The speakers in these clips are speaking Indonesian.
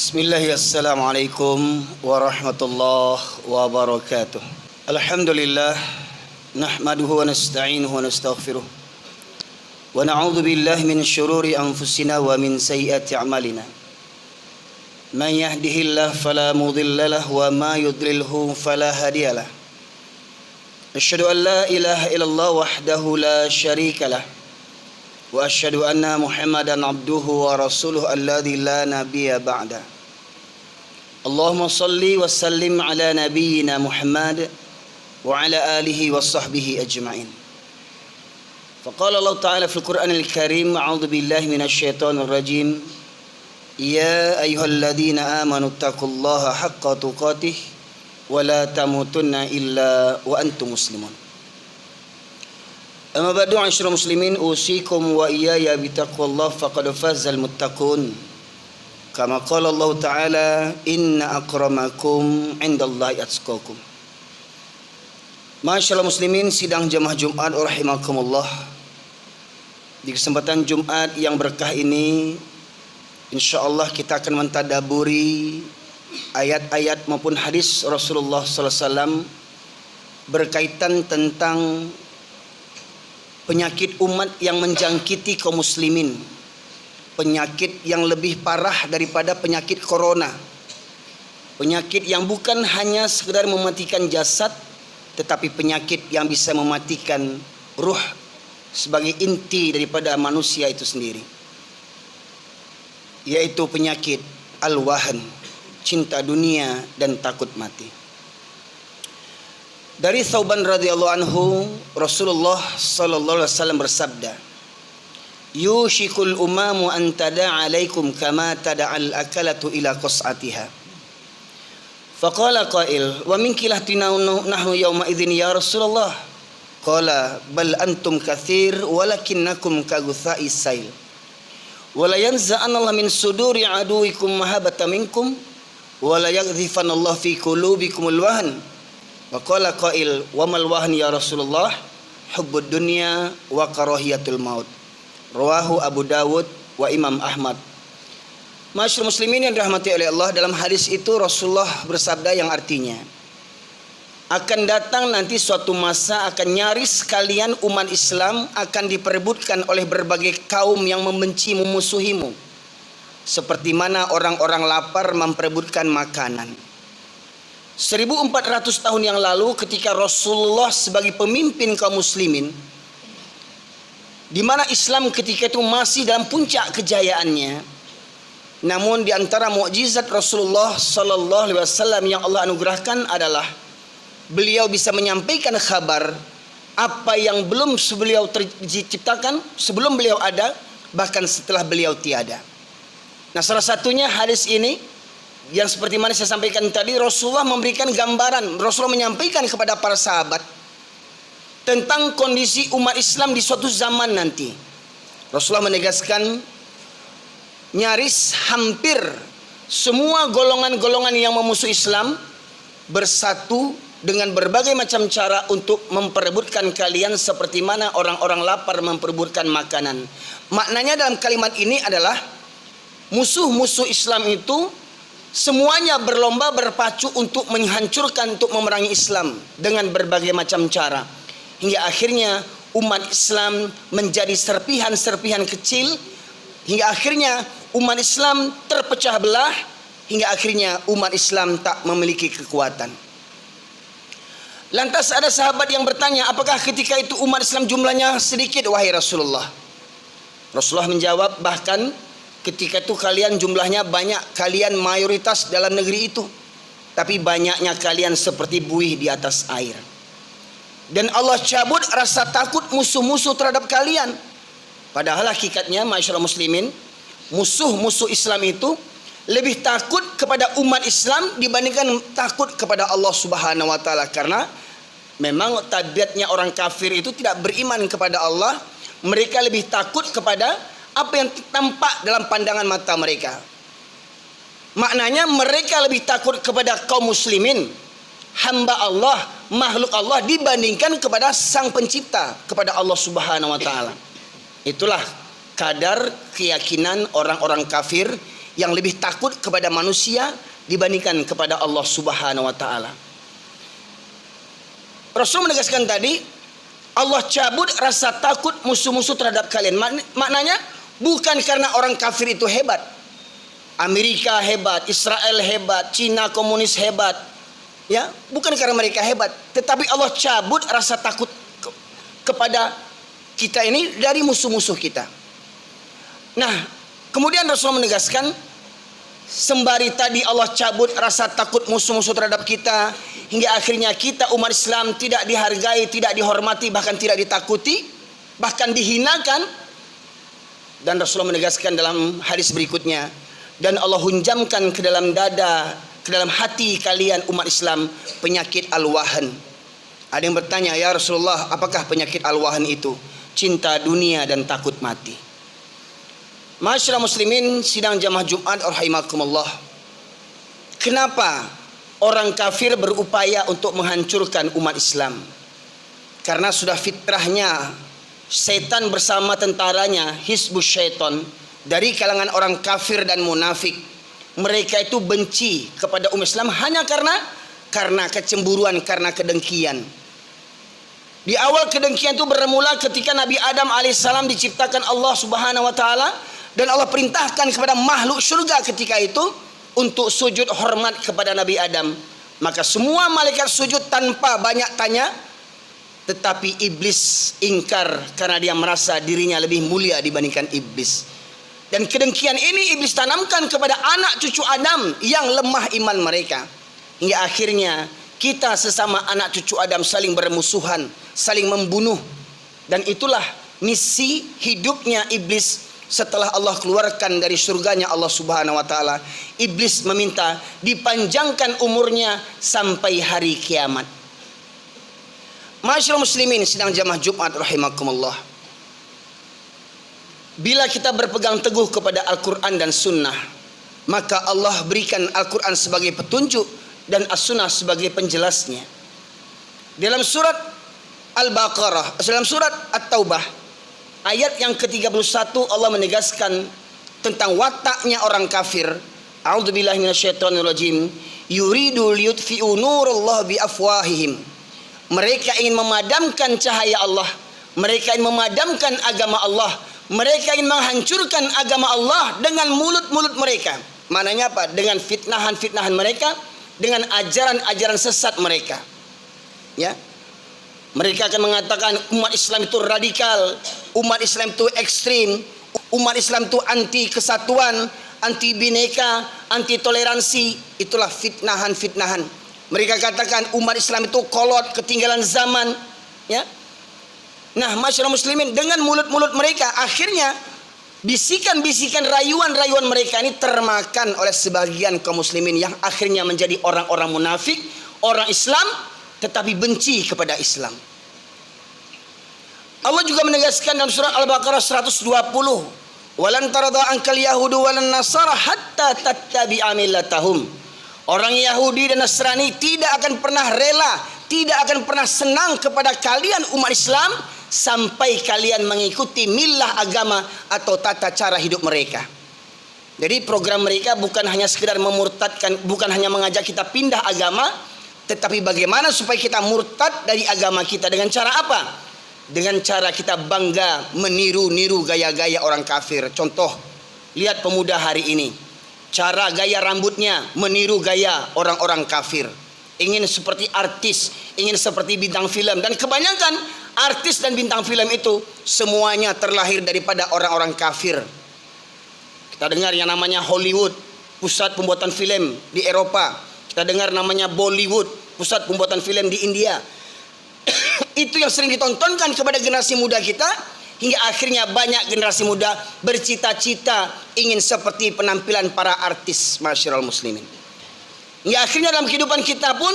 Bismillah, assalamualaikum warahmatullahi wabarakatuh. Alhamdulillah, nahmaduhu wa nasta'inuhu wa nastaghfiruh. Wa na'udzu billahi min syururi anfusina wa min sayyiati a'malina. Man yahdihillahu fala mudilla lahu wa ma yudlilhu fala hadiya lahu. Asyhadu an la ilaha illallah wahdahu la syarika lah. Wa asyhadu anna Muhammadan abduhu wa rasuluhu alladzi la nabiyya ba'da. Allahumma salli wa sallim ala nabiyyina Muhammad wa ala alihi wa sahbihi ajma'in. Faqala Allah Ta'ala fil Qur'anil Karim, a'udzu billahi minasyaitonir rajim. Ya ayyuhalladzina amanu taqullaha haqqa tuqatih wa la tamutunna illa wa antum muslimun. Amma ba'du, ma'asyiral muslimin, usikum wa iyaya bitaqwallah faqad fazal muttaqun. Kama qala Allah Ta'ala, inna akramakum indallahi atqakum. Ma'asyiral muslimin, sidang jamaah Jumat rahimakumullah. Di kesempatan Jumat yang berkah ini, insyaallah kita akan mentadaburi ayat-ayat maupun hadis Rasulullah sallallahu alaihi wasallam berkaitan tentang penyakit umat yang menjangkiti kaum muslimin, penyakit yang lebih parah daripada penyakit corona, penyakit yang bukan hanya sekedar mematikan jasad, tetapi penyakit yang bisa mematikan ruh sebagai inti daripada manusia itu sendiri, yaitu penyakit al-wahan, cinta dunia dan takut mati. Dari Thauban radhiyallahu anhu, Rasulullah sallallahu alaihi wasallam bersabda, yushikul umamu an tada'a alaikum kama tada'al akalatu ila qas'atiha. Faqala qail, wa min kilahtina nahnu yawma idzin ya Rasulullah? Qala bal antum katsir walakinnakum kagutha'is sail. Wa la yanza'anallahu min suduri aduwikum mahabbata minkum wa la yaghzifanallahu fi qulubikumul wahn. Wa qala qail, wa mal wahn ya Rasulullah? Hubbud dunya wa karahiyatul maut. Rawahu Abu Dawud wa Imam Ahmad. Ma'asyiral muslimin yang dirahmati oleh Allah, dalam hadis itu Rasulullah bersabda yang artinya, akan datang nanti suatu masa akan nyaris kalian umat Islam akan diperebutkan oleh berbagai kaum yang membenci, memusuhimu, seperti mana orang-orang lapar memperebutkan makanan. 1400 tahun yang lalu, ketika Rasulullah sebagai pemimpin kaum muslimin, di mana Islam ketika itu masih dalam puncak kejayaannya, namun di antara mukjizat Rasulullah sallallahu alaihi wasallam yang Allah anugerahkan adalah beliau bisa menyampaikan kabar apa yang belum beliau terciptakan, sebelum beliau ada, bahkan setelah beliau tiada. Nah, salah satunya hadis ini yang seperti mana saya sampaikan tadi, Rasulullah memberikan gambaran, Rasulullah menyampaikan kepada para sahabat tentang kondisi umat Islam di suatu zaman nanti. Rasulullah menegaskan, nyaris hampir semua golongan-golongan yang memusuhi Islam bersatu dengan berbagai macam cara untuk memperebutkan kalian seperti mana orang-orang lapar memperebutkan makanan. Maknanya dalam kalimat ini adalah musuh-musuh Islam itu semuanya berlomba berpacu untuk menghancurkan, untuk memerangi Islam dengan berbagai macam cara. Hingga akhirnya umat Islam menjadi serpihan-serpihan kecil, hingga akhirnya umat Islam terpecah belah, hingga akhirnya umat Islam tak memiliki kekuatan. Lantas ada sahabat yang bertanya, apakah ketika itu umat Islam jumlahnya sedikit wahai Rasulullah? Rasulullah menjawab, bahkan ketika itu kalian jumlahnya banyak, kalian mayoritas dalam negeri itu, tapi banyaknya kalian seperti buih di atas air. Dan Allah cabut rasa takut musuh-musuh terhadap kalian. Padahal hakikatnya, ma'asyiral muslimin, musuh-musuh Islam itu lebih takut kepada umat Islam dibandingkan takut kepada Allah Subhanahu wa taala, karena memang tabiatnya orang kafir itu tidak beriman kepada Allah. Mereka lebih takut kepada apa yang tampak dalam pandangan mata mereka. Maknanya mereka lebih takut kepada kaum muslimin, hamba Allah, makhluk Allah, dibandingkan kepada sang pencipta, kepada Allah Subhanahu wa taala. Itulah kadar keyakinan orang-orang kafir yang lebih takut kepada manusia dibandingkan kepada Allah Subhanahu wa taala. Rasul menegaskan tadi, Allah cabut rasa takut musuh-musuh terhadap kalian. Maknanya bukan karena orang kafir itu hebat. Amerika hebat, Israel hebat, Cina komunis hebat. Ya, bukan karena mereka hebat, tetapi Allah cabut rasa takut kepada kita ini dari musuh-musuh kita. Nah, kemudian Rasul menegaskan, sembari tadi Allah cabut rasa takut musuh-musuh terhadap kita, hingga akhirnya kita umat Islam tidak dihargai, tidak dihormati, bahkan tidak ditakuti, bahkan dihinakan. Dan Rasulullah menegaskan dalam hadis berikutnya, dan Allah hunjamkan ke dalam dada, ke dalam hati kalian umat Islam penyakit al-wahan. Ada yang bertanya, ya Rasulullah, apakah penyakit al-wahan itu? Cinta dunia dan takut mati. Masyaallah muslimin sidang jamaah Jumat rahimakumullah. Kenapa orang kafir berupaya untuk menghancurkan umat Islam? Karena sudah fitrahnya setan bersama tentaranya, hizbus syaiton, dari kalangan orang kafir dan munafik. Mereka itu benci kepada umat Islam hanya karena kecemburuan, karena kedengkian. Di awal kedengkian itu bermula ketika Nabi Adam alaihissalam diciptakan Allah Subhanahu wa taala, dan Allah perintahkan kepada makhluk surga ketika itu untuk sujud hormat kepada Nabi Adam. Maka semua malaikat sujud tanpa banyak tanya, tetapi iblis ingkar karena dia merasa dirinya lebih mulia dibandingkan iblis. Dan kedengkian ini iblis tanamkan kepada anak cucu Adam yang lemah iman mereka. Hingga akhirnya kita sesama anak cucu Adam saling bermusuhan, saling membunuh. Dan itulah misi hidupnya iblis setelah Allah keluarkan dari surganya Allah Subhanahu wa taala. Iblis meminta dipanjangkan umurnya sampai hari kiamat. Masyaallah muslimin sidang jamaah Jumat rahimakumullah. Bila kita berpegang teguh kepada Al-Quran dan Sunnah, maka Allah berikan Al-Quran sebagai petunjuk dan As-Sunnah sebagai penjelasnya. Dalam surat Al-Baqarah, dalam surat At-Taubah, ayat yang ke-31 Allah menegaskan tentang wataknya orang kafir. A'udzubillahi minasyaitonirrajim. Yuridu liyutfi'u nurallah biafwahihim. Mereka ingin memadamkan cahaya Allah, mereka ingin memadamkan agama Allah, mereka ingin menghancurkan agama Allah dengan mulut-mulut mereka. Maknanya apa? Dengan fitnahan-fitnahan mereka, dengan ajaran-ajaran sesat mereka. Ya. Mereka akan mengatakan umat Islam itu radikal, umat Islam itu ekstrim, umat Islam itu anti kesatuan, anti bineka, anti toleransi. Itulah fitnahan-fitnahan. Mereka katakan umat Islam itu kolot, ketinggalan zaman. Ya. Nah, masyarakat muslimin, dengan mulut-mulut mereka akhirnya bisikan-bisikan, rayuan-rayuan mereka ini termakan oleh sebagian kaum muslimin yang akhirnya menjadi orang-orang munafik, orang Islam tetapi benci kepada Islam. Allah juga menegaskan dalam surah Al-Baqarah 120, "Walan tarda ankal yahudu walan nasara hatta tattabi'a millatahum." Orang Yahudi dan Nasrani tidak akan pernah rela, tidak akan pernah senang kepada kalian umat Islam sampai kalian mengikuti milah agama atau tata cara hidup mereka. Jadi program mereka bukan hanya sekedar memurtadkan, bukan hanya mengajak kita pindah agama, tetapi bagaimana supaya kita murtad dari agama kita. Dengan cara apa? Dengan cara kita bangga meniru-niru gaya-gaya orang kafir. Contoh, lihat pemuda hari ini, cara gaya rambutnya meniru gaya orang-orang kafir. Ingin seperti artis, ingin seperti bintang film. Dan kebanyakan artis dan bintang film itu semuanya terlahir daripada orang-orang kafir. Kita dengar yang namanya Hollywood, pusat pembuatan film di Eropa. Kita dengar namanya Bollywood, pusat pembuatan film di India. Itu yang sering ditontonkan kepada generasi muda kita, hingga akhirnya banyak generasi muda bercita-cita ingin seperti penampilan para artis. Masyaallah muslimin. Hingga akhirnya dalam kehidupan kita pun,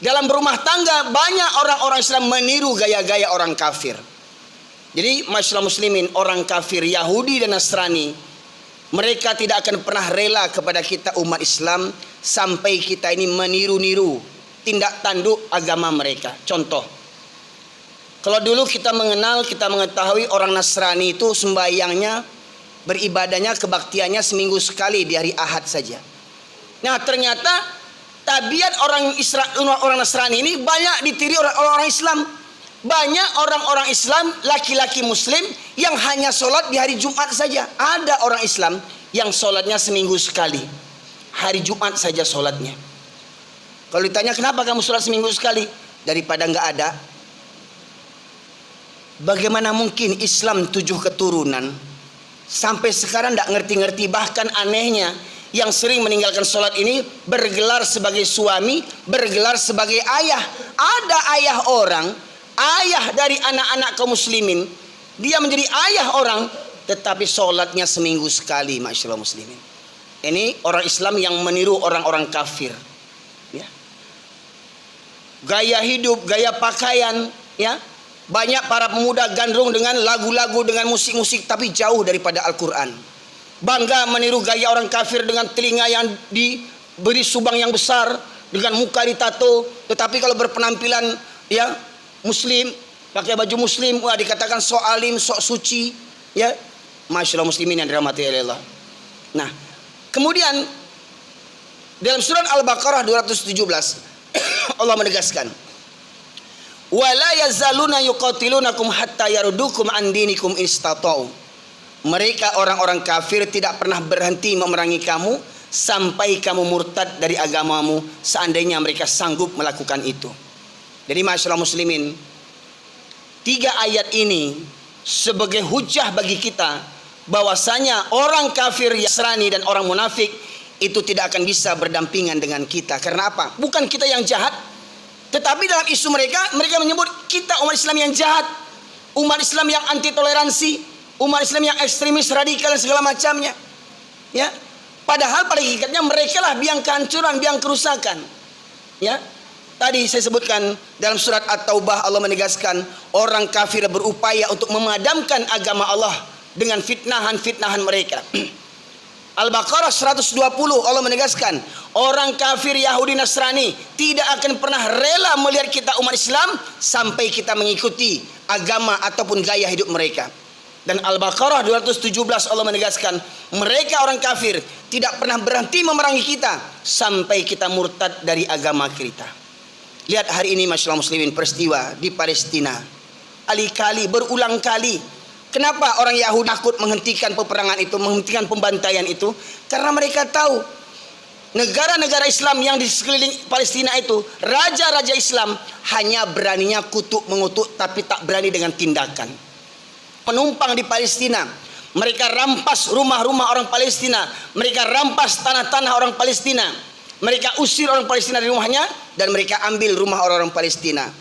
dalam berumah tangga, banyak orang-orang Islam meniru gaya-gaya orang kafir. Jadi masyaallah muslimin, orang kafir Yahudi dan Nasrani, mereka tidak akan pernah rela kepada kita umat Islam sampai kita ini meniru-niru tindak tanduk agama mereka. Contoh, kalau dulu kita mengenal, kita mengetahui orang Nasrani itu sembahyangnya beribadahnya, kebaktiannya seminggu sekali di hari Ahad saja. Nah ternyata tabiat orang Nasrani ini banyak ditiru oleh orang Islam. Banyak orang-orang Islam, laki-laki muslim yang hanya sholat di hari Jumat saja. Ada orang Islam yang sholatnya seminggu sekali, hari Jumat saja sholatnya. Kalau ditanya kenapa kamu sholat seminggu sekali, daripada nggak ada. Bagaimana mungkin Islam 7 keturunan sampai sekarang tidak ngerti-ngerti. Bahkan anehnya yang sering meninggalkan sholat ini bergelar sebagai suami, bergelar sebagai ayah. Ada ayah orang, ayah dari anak-anak kaum muslimin, dia menjadi ayah orang, tetapi sholatnya seminggu sekali. Masyaallah muslimin. Ini orang Islam yang meniru orang-orang kafir, ya. Gaya hidup, gaya pakaian, ya. Banyak para pemuda gandrung dengan lagu-lagu, dengan musik-musik, tapi jauh daripada Al-Quran. Bangga meniru gaya orang kafir dengan telinga yang diberi subang yang besar, dengan muka ditato, tetapi kalau berpenampilan ya muslim, pakai baju muslim, wah dikatakan sok alim, sok suci, ya. Masyaallah muslimin yang dirahmati Allah. Nah, kemudian dalam surat Al-Baqarah 217 Allah menegaskan, wala yazaluna yuqatilunakum hatta yarudukum an dinikum istata'u. Mereka orang-orang kafir tidak pernah berhenti memerangi kamu sampai kamu murtad dari agamamu, seandainya mereka sanggup melakukan itu. Jadi masyaallah muslimin, 3 ayat ini sebagai hujah bagi kita bahwasanya orang kafir Nasrani dan orang munafik itu tidak akan bisa berdampingan dengan kita. Karena apa? Bukan kita yang jahat, tetapi dalam isu mereka menyebut kita umat Islam yang jahat, umat Islam yang anti toleransi, umat Islam yang ekstremis, radikal dan segala macamnya. Ya, padahal pada hakikatnya mereka lah biang kehancuran, biang kerusakan. Ya, tadi saya sebutkan dalam surat At-Taubah Allah menegaskan orang kafir berupaya untuk memadamkan agama Allah dengan fitnahan-fitnahan mereka. Al-Baqarah 120 Allah menegaskan orang kafir Yahudi Nasrani tidak akan pernah rela melihat kita umat Islam sampai kita mengikuti agama ataupun gaya hidup mereka. Dan Al-Baqarah 217 Allah menegaskan mereka orang kafir tidak pernah berhenti memerangi kita sampai kita murtad dari agama kita. Lihat hari ini masyaallah muslimin, peristiwa di Palestina kali-kali, berulang kali. Kenapa orang Yahudi takut menghentikan peperangan itu, menghentikan pembantaian itu? Karena mereka tahu negara-negara Islam yang di sekeliling Palestina itu, raja-raja Islam hanya beraninya kutuk mengutuk, tapi tak berani dengan tindakan. Penumpang di Palestina, mereka rampas rumah-rumah orang Palestina, mereka rampas tanah-tanah orang Palestina, mereka usir orang Palestina dari rumahnya, dan mereka ambil rumah orang-orang Palestina.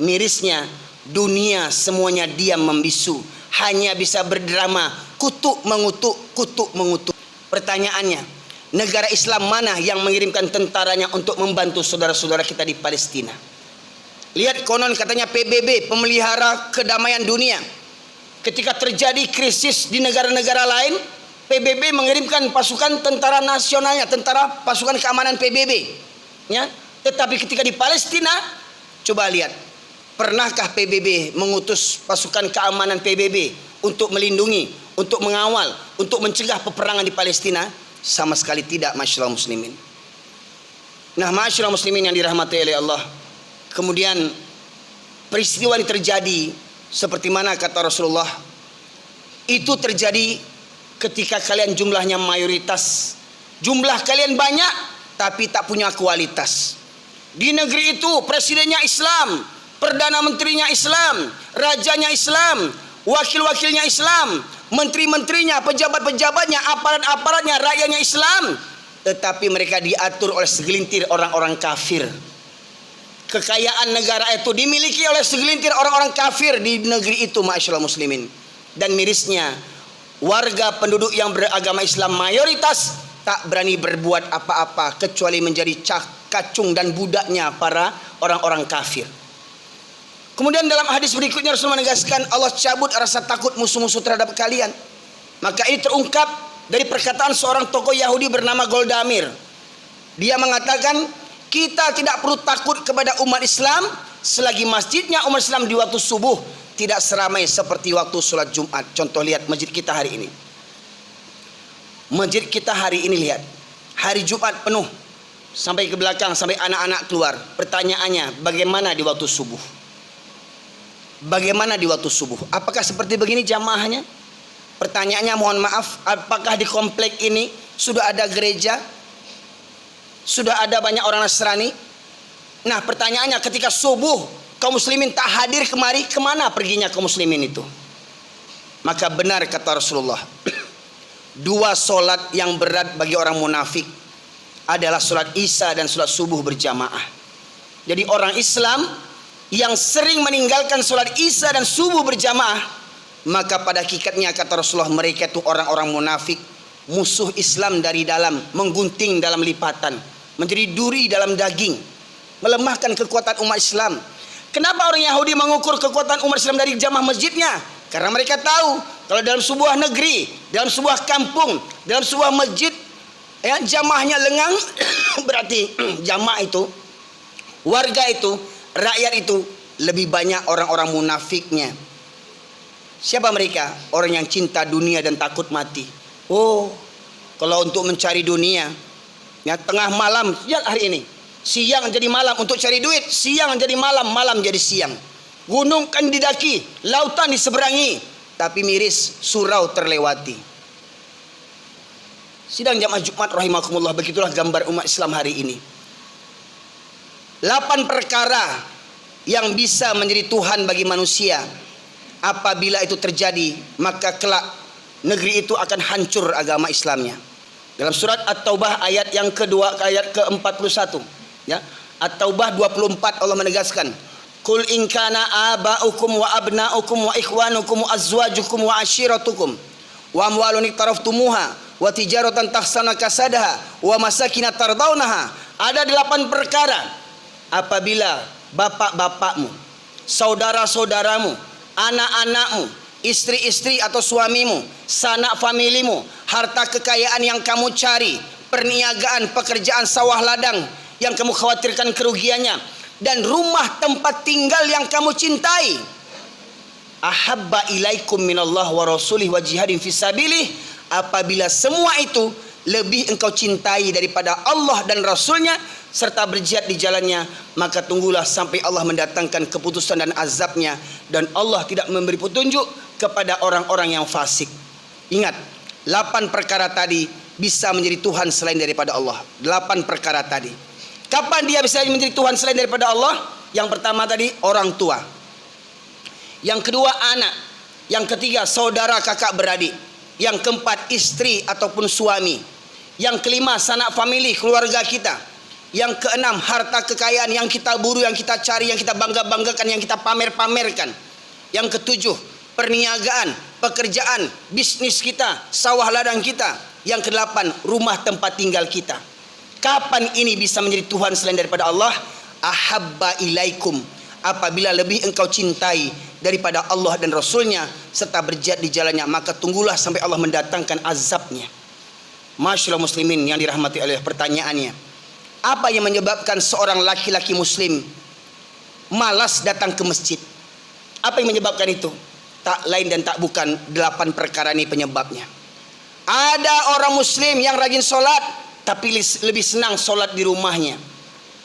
Mirisnya, dunia semuanya diam membisu, hanya bisa berdrama kutuk mengutuk, kutuk mengutuk. Pertanyaannya, negara Islam mana yang mengirimkan tentaranya untuk membantu saudara-saudara kita di Palestina? Lihat, konon katanya PBB, pemelihara kedamaian dunia. Ketika terjadi krisis di negara-negara lain, PBB mengirimkan pasukan tentara nasionalnya, tentara pasukan keamanan PBB, ya. Tetapi ketika di Palestina, coba lihat, pernahkah PBB mengutus pasukan keamanan PBB untuk melindungi, untuk mengawal, untuk mencegah peperangan di Palestina? Sama sekali tidak, masyaallah muslimin. Nah, masyaallah muslimin yang dirahmati oleh Allah, kemudian peristiwa ini terjadi seperti mana kata Rasulullah, itu terjadi ketika kalian jumlahnya mayoritas, jumlah kalian banyak tapi tak punya kualitas. Di negeri itu presidennya Islam, perdana menterinya Islam, rajanya Islam, wakil-wakilnya Islam, menteri-menterinya, pejabat-pejabatnya, aparat-aparatnya, rakyatnya Islam, tetapi mereka diatur oleh segelintir orang-orang kafir. Kekayaan negara itu dimiliki oleh segelintir orang-orang kafir di negeri itu, masyaallah muslimin. Dan mirisnya, warga penduduk yang beragama Islam mayoritas tak berani berbuat apa-apa kecuali menjadi kacung dan budaknya para orang-orang kafir. Kemudian dalam hadis berikutnya Rasul menegaskan Allah cabut rasa takut musuh-musuh terhadap kalian. Maka ini terungkap dari perkataan seorang tokoh Yahudi bernama Goldamir. Dia mengatakan, kita tidak perlu takut kepada umat Islam selagi masjidnya umat Islam di waktu subuh tidak seramai seperti waktu sholat Jumat. Contoh lihat masjid kita hari ini. Masjid kita hari ini lihat, hari Jumat penuh sampai ke belakang, sampai anak-anak keluar. Pertanyaannya, bagaimana di waktu subuh? Bagaimana di waktu subuh? Apakah seperti begini jamaahnya? Pertanyaannya, mohon maaf, apakah di komplek ini sudah ada gereja? Sudah ada banyak orang Nasrani? Nah, pertanyaannya, ketika subuh kaum muslimin tak hadir kemari, kemana perginya kaum muslimin itu? Maka benar kata Rasulullah, dua solat yang berat bagi orang munafik adalah solat Isya dan solat subuh berjamaah. Jadi orang Islam yang sering meninggalkan solat Isya dan subuh berjamaah, maka pada hakikatnya kata Rasulullah, mereka itu orang-orang munafik, musuh Islam dari dalam, menggunting dalam lipatan, menjadi duri dalam daging, melemahkan kekuatan umat Islam. Kenapa orang Yahudi mengukur kekuatan umat Islam dari jamaah masjidnya? Karena mereka tahu kalau dalam sebuah negeri, dalam sebuah kampung, dalam sebuah masjid, ya, jamaahnya lengang, berarti jamaah itu, warga itu, rakyat itu lebih banyak orang-orang munafiknya. Siapa mereka? Orang yang cinta dunia dan takut mati. Oh, kalau untuk mencari dunia, ya, tengah malam, ya hari ini, siang jadi malam untuk cari duit, siang jadi malam, malam jadi siang. Gunung kan didaki, lautan diseberangi, tapi miris surau terlewati. Sidang jamaah Jumat rahimakumullah, begitulah gambar umat Islam hari ini. 8 perkara yang bisa menjadi Tuhan bagi manusia. Apabila itu terjadi, maka kelak negeri itu akan hancur agama Islamnya. Dalam surat At-Taubah ayat yang kedua, ayat ke-41, ya, At-Taubah 24, Allah menegaskan, Qul in kana aba'ukum wa abna'ukum wa ikhwanukum wa azwajukum wa ashiratukum wa amwalun iktaraftumuha wa tijaratan takhshawna kasadaha wa masakina tardawnaha. Ada 8 perkara apabila bapak-bapakmu, saudara-saudaramu, anak-anakmu, istri-istri atau suamimu, sanak familimu, harta kekayaan yang kamu cari, perniagaan, pekerjaan sawah ladang yang kamu khawatirkan kerugiannya, dan rumah tempat tinggal yang kamu cintai, ahabba ilaikum minallah wa rasulih wa jihadin fisabilih, apabila semua itu lebih engkau cintai daripada Allah dan Rasulnya serta berjihad di jalannya, maka tunggulah sampai Allah mendatangkan keputusan dan azabnya, dan Allah tidak memberi petunjuk kepada orang-orang yang fasik. Ingat, 8 perkara tadi bisa menjadi Tuhan selain daripada Allah. 8 perkara tadi. Kapan dia bisa menjadi Tuhan selain daripada Allah? Yang pertama tadi, orang tua. Yang kedua, anak. Yang ketiga, saudara kakak beradik. Yang keempat, istri ataupun suami. Yang kelima, sanak famili, keluarga kita. Yang keenam, harta kekayaan yang kita buru, yang kita cari, yang kita bangga-banggakan, yang kita pamer-pamerkan. Yang ketujuh, perniagaan, pekerjaan, bisnis kita, sawah ladang kita. Yang kedelapan, rumah tempat tinggal kita. Kapan ini bisa menjadi Tuhan selain daripada Allah? Ahabba ilaikum, apabila lebih engkau cintai daripada Allah dan Rasulnya serta berjihad di jalannya, maka tunggulah sampai Allah mendatangkan azabnya. Masyaallah muslimin yang dirahmati Allah, pertanyaannya, apa yang menyebabkan seorang laki-laki muslim malas datang ke masjid? Apa yang menyebabkan itu? Tak lain dan tak bukan 8 perkara ini penyebabnya. Ada orang muslim yang rajin sholat tapi lebih senang solat di rumahnya.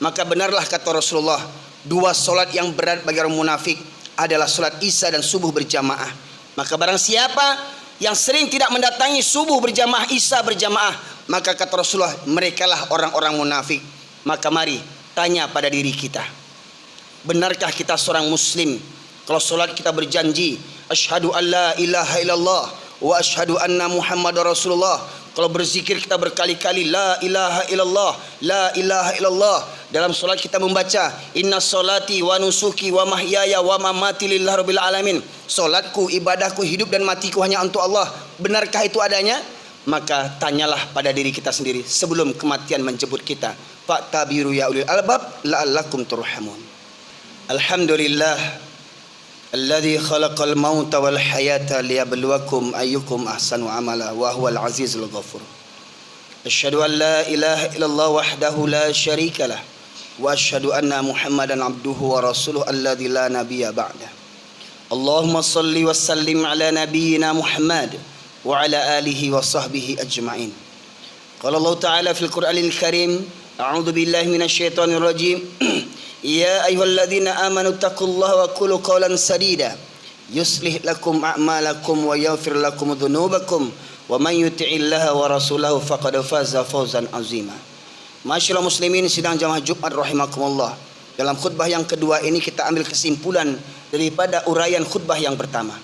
Maka benarlah kata Rasulullah, 2 solat yang berat bagi orang munafik adalah solat Isya dan subuh berjamaah. Maka barang siapa yang sering tidak mendatangi subuh berjamaah, Isya berjamaah, maka kata Rasulullah, merekalah orang-orang munafik. Maka mari tanya pada diri kita, benarkah kita seorang muslim kalau solat kita berjanji asyhadu an la ilaha illallah wa asyhadu anna muhammadar rasulullah? Kalau berzikir kita berkali-kali la ilaha illallah, la ilaha illallah. Dalam solat kita membaca inna solati wa nusuki wa mahyaya wa mamati lillahi rabbil alamin. Solatku, ibadahku, hidup dan matiku hanya untuk Allah. Benarkah itu adanya? Maka tanyalah pada diri kita sendiri sebelum kematian menjemput kita. Fa'tabiru ya ulil albab la'allakum turhamun. Alhamdulillah alladzi khalaqal mauta wal hayata liyabluwakum ayyukum ahsanu amala wa huwal azizul ghafur. Asyhadu an la ilaha illallah wahdahu la syarika lah wa asyhadu anna Muhammadan abduhu wa rasuluhu alladzi la nabiyya ba'da. Allahumma shalli wa sallim ala nabiyyina Muhammad wa ala alihi wa sahbihi ajma'in. Qala Allah Ta'ala fil Qur'anil Karim, a'udzu billahi minasyaitonir rajim. Ya ayyuhalladzina amanu taqullaha wa qulu qawlan sadida yuslih lakum a'malakum wa yaghfir lakum dhunubakum wa man yuti'illaha wa rasulahu faqad faza fawzan azima. Masyaallah muslimin sidang jamaah Jumat rahimakumullah. Dalam khutbah yang kedua ini kita ambil kesimpulan daripada uraian khutbah yang pertama.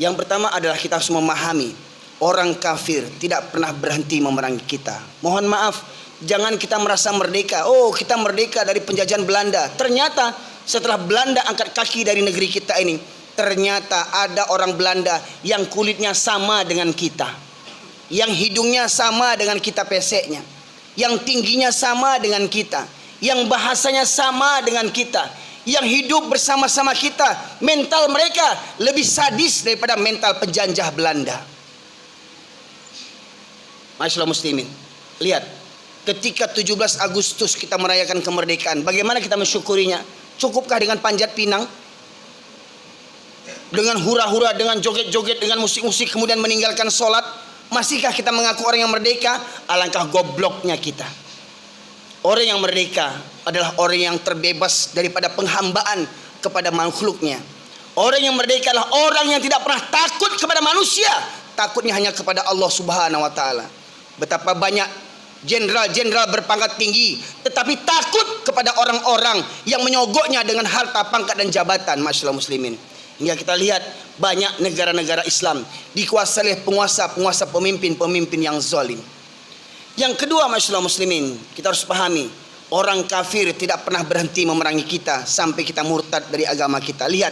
Yang pertama adalah kita harus memahami orang kafir tidak pernah berhenti memerangi kita. Mohon maaf, jangan kita merasa merdeka. Oh, kita merdeka dari penjajahan Belanda. Ternyata setelah Belanda angkat kaki dari negeri kita ini, ternyata ada orang Belanda yang kulitnya sama dengan kita, yang hidungnya sama dengan kita peseknya, yang tingginya sama dengan kita, yang bahasanya sama dengan kita, yang hidup bersama-sama kita. Mental mereka lebih sadis daripada mental penjajah Belanda. Masyaallah muslimin, lihat, ketika 17 Agustus kita merayakan kemerdekaan, bagaimana kita mensyukurinya? Cukupkah dengan panjat pinang, dengan hura-hura, dengan joget-joget, dengan musik-musik, kemudian meninggalkan sholat? Masihkah kita mengaku orang yang merdeka? Alangkah gobloknya kita. Orang yang merdeka adalah orang yang terbebas daripada penghambaan kepada makhluknya. Orang yang merdeka adalah orang yang tidak pernah takut kepada manusia, takutnya hanya kepada Allah Subhanahu wa taala. Betapa banyak jenderal-jenderal berpangkat tinggi tetapi takut kepada orang-orang yang menyogoknya dengan harta, pangkat dan jabatan. Masyaallah muslimin, hingga kita lihat banyak negara-negara Islam dikuasai oleh penguasa-penguasa, pemimpin-pemimpin yang zalim. Yang kedua, masyaallah muslimin, kita harus pahami, orang kafir tidak pernah berhenti memerangi kita sampai kita murtad dari agama kita. Lihat,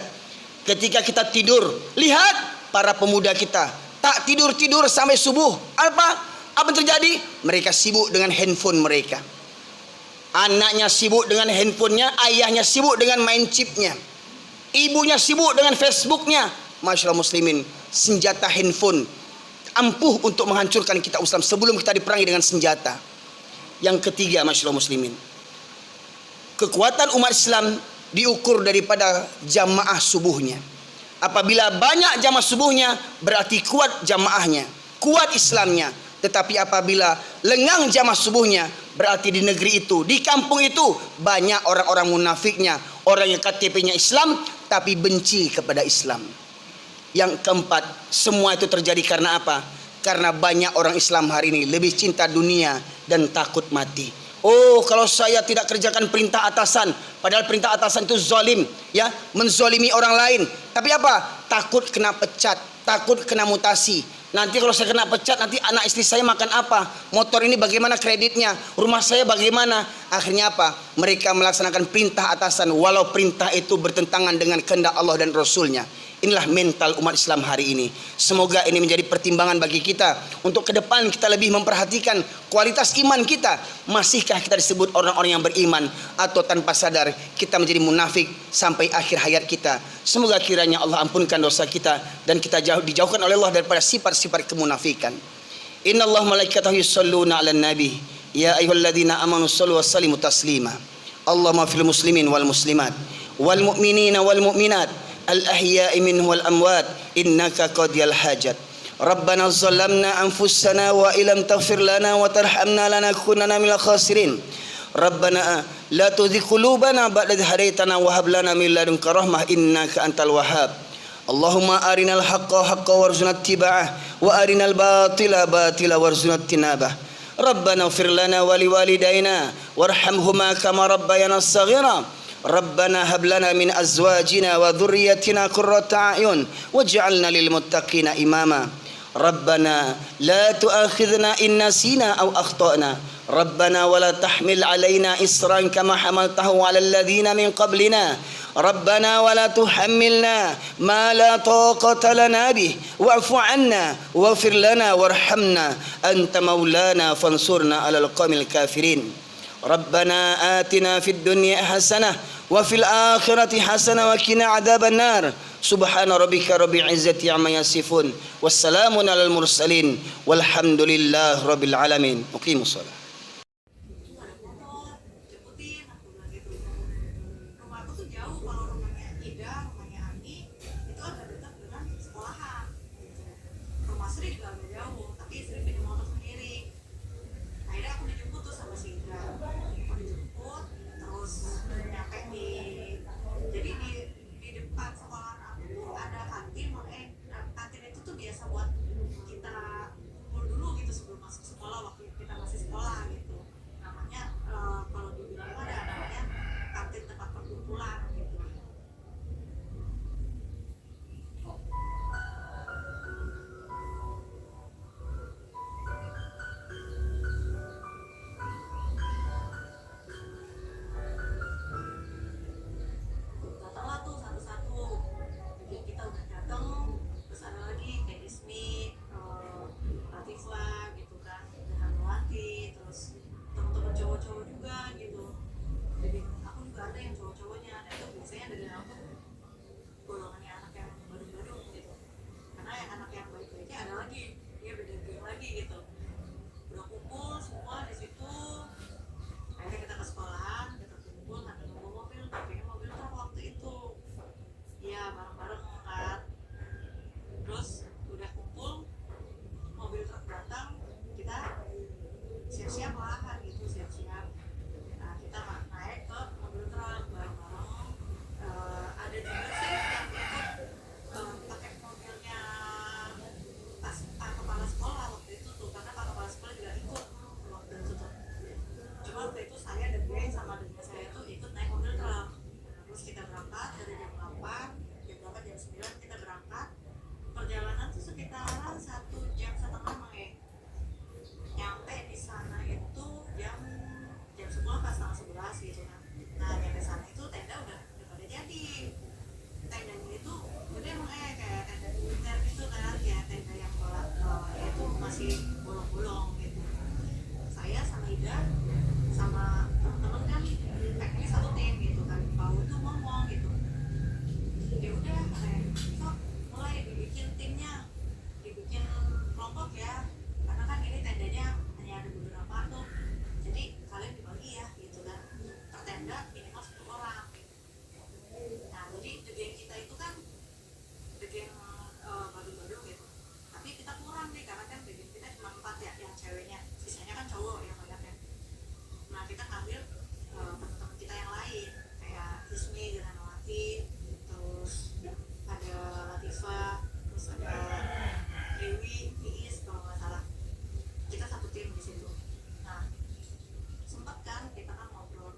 ketika kita tidur, lihat para pemuda kita tak tidur-tidur sampai subuh. Apa yang terjadi? Mereka sibuk dengan handphone mereka. Anaknya sibuk dengan handphonenya, ayahnya sibuk dengan main chipnya, ibunya sibuk dengan Facebooknya. Masyaallah muslimin, senjata handphone ampuh untuk menghancurkan kita Islam sebelum kita diperangi dengan senjata. Yang ketiga, masyaallah muslimin, kekuatan umat Islam diukur daripada jamaah subuhnya. Apabila banyak jamaah subuhnya, berarti kuat jamaahnya, kuat Islamnya. Tetapi apabila lengang jamaah subuhnya, berarti di negeri itu, di kampung itu banyak orang-orang munafiknya, orang yang KTP-nya Islam tapi benci kepada Islam. Yang keempat, semua itu terjadi karena apa? Karena banyak orang Islam hari ini lebih cinta dunia dan takut mati. Oh, kalau saya tidak kerjakan perintah atasan, padahal perintah atasan itu zalim, ya, menzalimi orang lain. Tapi apa? Takut kena pecat, takut kena mutasi. Nanti kalau saya kena pecat, nanti anak istri saya makan apa? Motor ini bagaimana kreditnya? Rumah saya bagaimana? Akhirnya apa? Mereka melaksanakan perintah atasan walau perintah itu bertentangan dengan kehendak Allah dan Rasulnya. Inilah mental umat Islam hari ini. Semoga ini menjadi pertimbangan bagi kita untuk ke depan kita lebih memperhatikan kualitas iman kita. Masihkah kita disebut orang-orang yang beriman, atau tanpa sadar kita menjadi munafik sampai akhir hayat kita? Semoga kiranya Allah ampunkan dosa kita dan kita dijauhkan oleh Allah daripada sifat-sifat kemunafikan. Innallaha malaikatahu yusholluna 'alan nabi ya ayyuhalladzina amanu shallu wa sallimu taslima. Allahumma fil muslimin wal muslimat wal mu'minina wal mu'minat al-ahya'i minhu wal amwat innaka qadiyal hajat. Rabbana zalamna anfusana wa illam taghfir lana wa tarhamna lanakunanna minal khasirin. Rabbana la tuzigh qulubana ba'da idh hadaitana wa hab lana min ladunka rahmah innaka antal wahhab. Allahumma arinal haqqa haqqan warzuqna ittiba'ah wa arinal batila batila warzuqna ijtinabah. Rabbana ighfir lana wa liwalidayna warhamhuma kama rabbayana shaghira. Rabbana hab lana min azwajina wa dhurriyyatina qurrata a'yun waj'alna lil muttaqina imama. Rabbana la tu'akhidhna in nasina aw akhtana. Rabbana wa la tahmil 'alaina isran kama hamaltahu 'alal ladzina min qablina. Rabbana wa la tuhammilna ma la taqata lana bih wa'fu 'anna waghfir lana warhamna anta maulana fansurna 'alal qaumil kafirin. Rabbana atina fid dunya hasanah wa fil akhirati hasanah wa qina adzaban nar. Subhana rabbika rabbil izzati amma yasifun wassalamun alal mursalin walhamdulillahi rabbil alamin. Muqimus shalah. Rumah Sri juga waktu itu saya dan geng sama dengan saya tuh ikut naik mobil truk. Terus kita berangkat dari jam 8, jam 9 kita berangkat. Perjalanan tuh sekitaran 1,5 jam Mang. Nyampe di sana itu jam 10 pas setengah 11 gitu kan. Nah nyampe sana itu tenda udah pada jadi. Tendanya itu gede emang kayak tenda militer gitu kan, ya tenda yang itu masih bolong-bolong gitu. Saya sama Ida sama temen-temen kan pengennya satu tim gitu kan, Pau tuh ngomong gitu, ya udah kayak sok mulai dibikin timnya, dibikin kelompok ya, karena kan ini tendanya hanya ada beberapa tuh, jadi kalian dibagi ya gitu kan, per tenda minimal 10 orang. Nah jadi the geng kita itu kan the geng Badung-Badung gitu, tapi kita kurang nih karena kan the geng kita cuma 4 ya yang ceweknya, sisanya kan cowok yang banyaknya. Nah kita ngambil teman-teman kita yang lain kayak Ismi dengan Nawati, terus ada Latifa, terus ada Dewi, Iis kalau nggak salah. Kita satu tim di situ. Nah sempet kan kita kan ngobrol.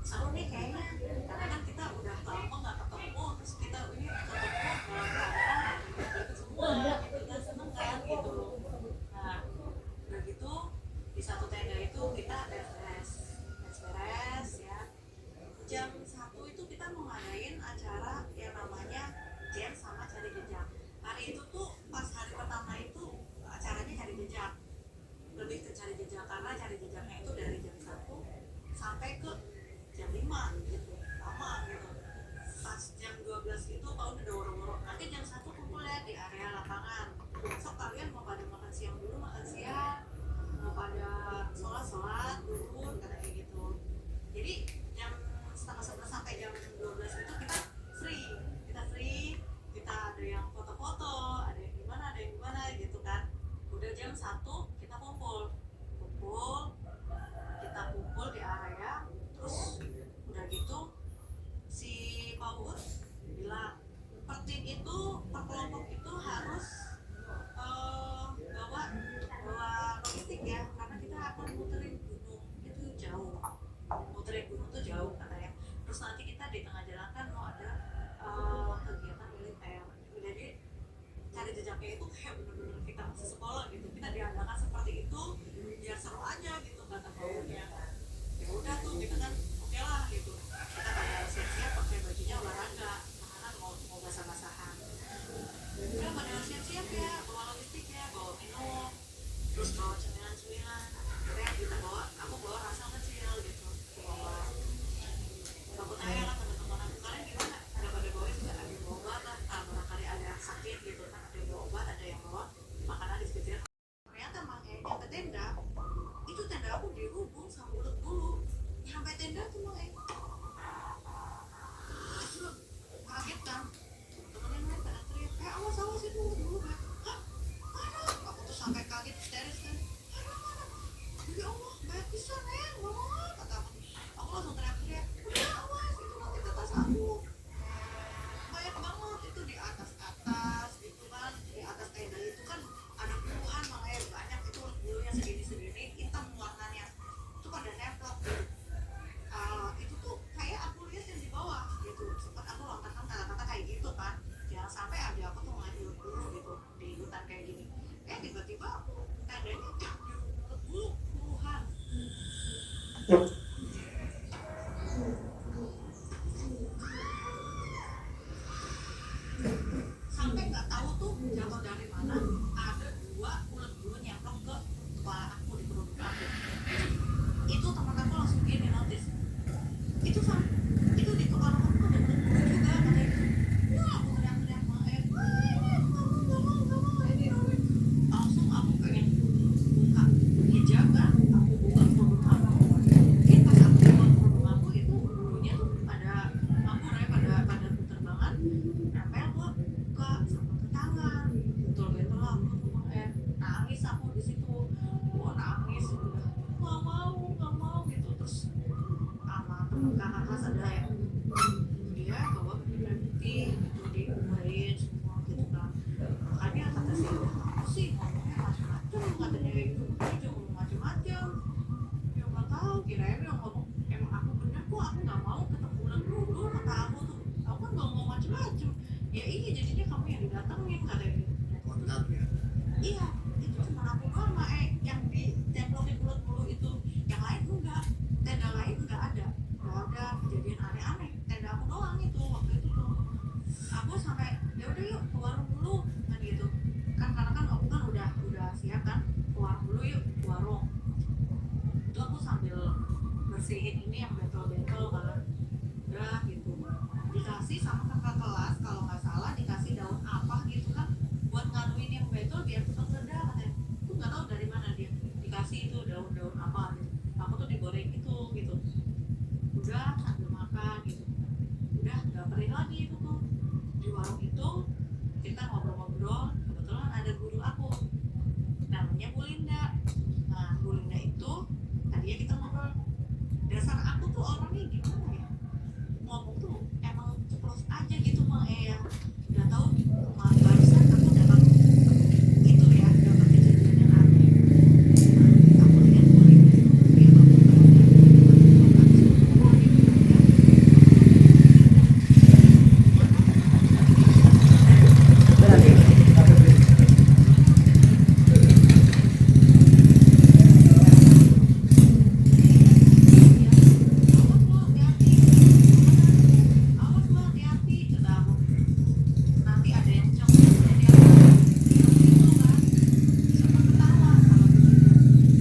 Seru nih kayaknya, karena kan kita udah lama nggak ketemu, terus kita ini ketemu dalam keadaan ikut semua, kita seneng kan gitu loh. Nah udah gitu di satu tenda itu kita beres ya. Jam 1 itu kita mau ngadain acara yang namanya jam sama cari jejak. Hari itu tuh pas hari pertama itu acaranya cari jejak, lebih ke cari jejak karena cari jejaknya itu dari jam 1 sampai ke jam 5 gitu, lama gitu. Pas jam 12 itu Pak udah woro-woro, nanti jam 1 kumpul ya di area lapangan. So kalian mau pada makan siang dulu, makan siang, mau pada sholat dulu, kata kayak gitu. Jadi jam setengah 11 sampai jam 12 itu kita free, kita ada yang foto-foto, ada yang gimana gitu kan. Udah jam 1 kita kumpul kita kumpul di area. Terus udah gitu si Paul bilang per tim itu, per kelompok itu harus bawa logistik ya, karena kita akan muterin gunung itu jauh, tuh jauh katanya. Terus nanti kita di tengah jalan kan mau ada kegiatan militer, jadi cari jejaknya itu kayak bener-bener kita masih sekolah gitu, kita diadakan seperti itu biar seru aja gitu kata Paulnya. Ya udah tuh kita kan oke lah gitu, kita pada siap-siap pakai bajunya olahraga karena kan mau basah-basahan. Udah pada siap-siap ya, bawa logistik ya, bawa minum, terus bawa cemilan-cemilan. Akhirnya kita aku bawa rasel kecil gitu, bawa takut aja lah teman-teman aku, kalian gimana, ada pada bawain nggak, ada yang bawa obat lah, barangkali ada sakit gitu kan, ada yang bawa obat, ada yang bawa makanan di sekitar. Ternyata makanya ke tenda itu, tenda aku dihubung sama ulet bulu sampai tenda tuh makanya. Terus kaget kan, temen-temen yang lain pada teriak, awas itu ulet bulu ya. Hah? Mana? Aku tuh sampai kaget histeris kan, mana Sampai nggak tahu tuh jatuh dari mana ada dua ulet bulu nyemplung ke kepala aku di perut aku. Itu teman aku langsung gini notice itu itu di kepala aku ada ulet bulu juga katanya gitu. Wah aku teriak-teriak ini langsung aku pengen buka hijab kan, aku buka kerudung aku. Mungkin pas aku buka kerudung aku itu bulunya tuh pada ngambur ya, pada berterbangan nempel ke sama ke tangan. Betul aku tuh nangis aku di situ. Wah nangis udah nggak mau gitu. Terus sama temen kakak kelas ada yang dia bawa bukti gitu diumbarin semua gitu kan. Makanya kata si aku sih ngomongnya macam-macam katanya gitu, dia juga ngomong macam-macam. Ya nggak tahu, kirain yang ngomong emang aku bener kok, aku nggak mau ketemu ulang dulu kata aku tuh. Aku kan nggak mau macam-macam. Ya iya jadinya kamu yang didatengin katanya gitu. Kontak ya. Iya itu cuma aku doang mah yang ditemplokin ulat bulu itu, yang lain enggak, tenda lain enggak ada kejadian aneh-aneh, tenda aku doang itu waktu itu tuh. Aku sampai ya udah yuk ke warung dulu kan gitu kan, karena kan aku kan udah siap kan, ke warung dulu yuk ke warung. Itu aku sambil bersihin ini yang bentol-bentol kan, udah gitu dikasih sama kakak kelas kalau nggak salah, dikasih daun apa gitu kan buat nganuin yang bentol biar cepat reda katanya. Aku nggak tahu dari mana dia dikasih itu daun-daun apa gitu. Aku tuh digoreng itu gitu, udah sambil makan gitu, udah nggak perih lagi itu tuh. Di warung itu kita ngobrol-ngobrol, kebetulan ada guru aku namanya Bu Linda. Nah Bu Linda itu tadinya kita ngobrol, dasar aku tuh orangnya gimana ya, ngomong tuh emang ceplos aja gitu mah ya. Udah tahu barusan aku dapat itu ya, dapat kejadian yang aneh. Aku lihat Bu Linda itu dia ngomong awas lo hati-hati kata aku, nanti ada yang congkel jadi aku itu kan sempat ketawa sama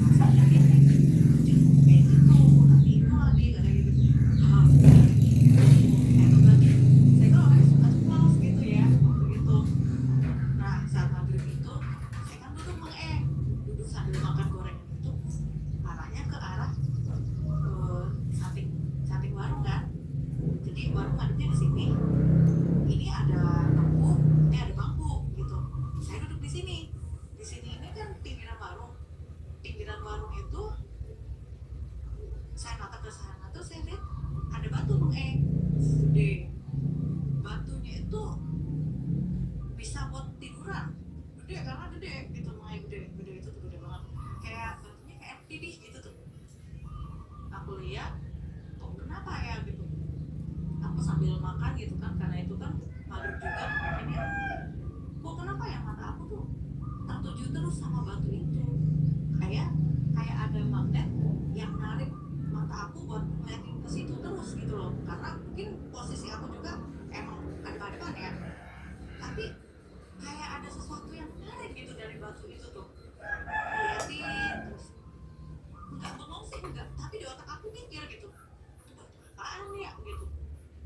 masa ya kayak gitu nanti itu lagi kata gitu. Itu berarti saya kan orangnya suka ceplos gitu ya waktu itu. Nah saat maghrib itu saya kan duduk sambil makan gorengan itu, arahnya ke arah samping samping warung kan. Jadi warung ngadepnya di sini, ini ada bangku, ini ada bangku gitu. Saya duduk di sini ini kan pinggiran warung itu. Saya nata ke sana tuh saya lihat ada batu gede. Batunya itu bisa buat tiduran, gede karena gede gitu, gede itu tuh gede banget, kayak batunya kayak FPD gitu tuh. Aku lihat kok kenapa ya gitu, aku sambil makan gitu kan, karena itu kan maghrib juga ini. Kok kenapa ya mata aku tuh tertuju terus sama batu itu, kayak ada magnet yang narik mata aku buat ngeliatin ke situ terus gitu loh. Karena mungkin posisi aku juga emang adep-adepan ya, tapi kayak ada sesuatu yang menarik gitu dari batu itu tuh, ngeliatin terus. Nggak bengong sih enggak, tapi di otak aku mikir gitu, itu batu apaan ya gitu,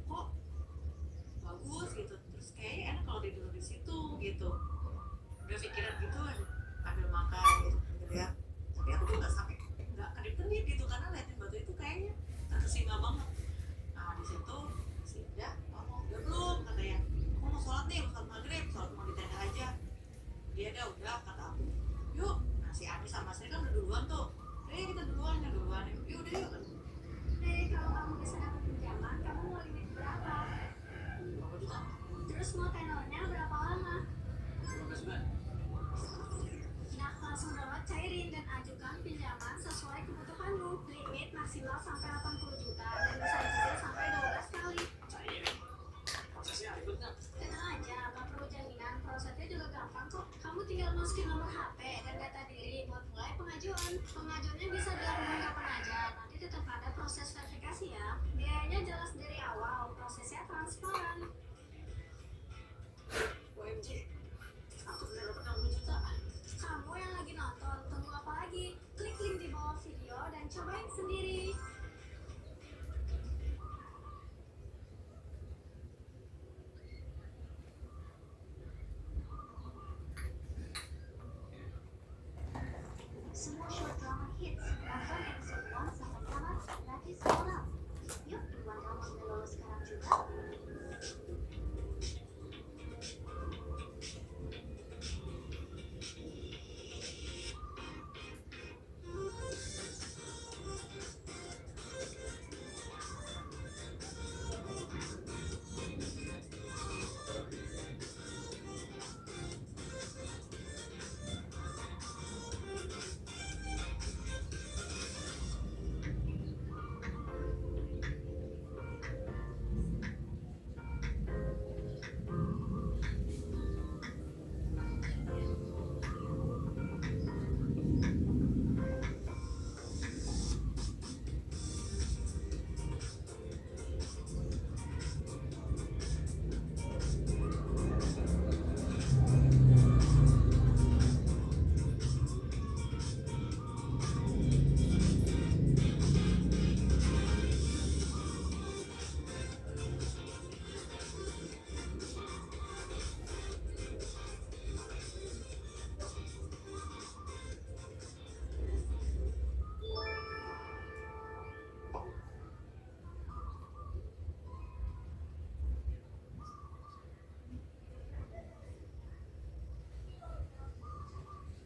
kok bagus gitu, terus kayaknya enak kalau tidur di situ gitu. Udah pikiran gitu ambil makan gitu ya. Tapi aku tuh nggak kedip-kedip gitu karena liatin batu itu kayaknya terkesima banget. Nah di situ si Ida ngomong udah belum katanya, aku mau sholat nih, sholat maghrib, sholat mau di tenda aja. Dia udah kata aku yuk. Nah si Ani sama saya kan udah duluan tuh, kita duluan yuk udah yuk kan. Jadi kalau kamu bisa dapat pinjaman, pengajuannya bisa dihubungin kapan aja. Nanti tetap ada proses verifikasi ya. Biayanya jelas dari awal, prosesnya transparan. OMG, aku udah dapat 60 juta. Kamu yang lagi nonton, tunggu apa lagi? Klik link di bawah video dan cobain sendiri. Semua short drama hits, nonton episode 1 sampai tamat, gratis sekolah. Yuk, buat kamu sampai lulus sekarang juga.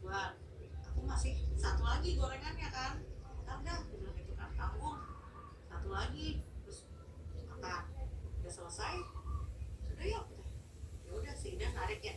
Wah, aku masih satu lagi gorengannya kan. Ntar dah, aku bilang itu kan tanggung. Satu lagi, terus apa? Udah selesai? Sudah yuk. Ya udah sih, udah narik ya.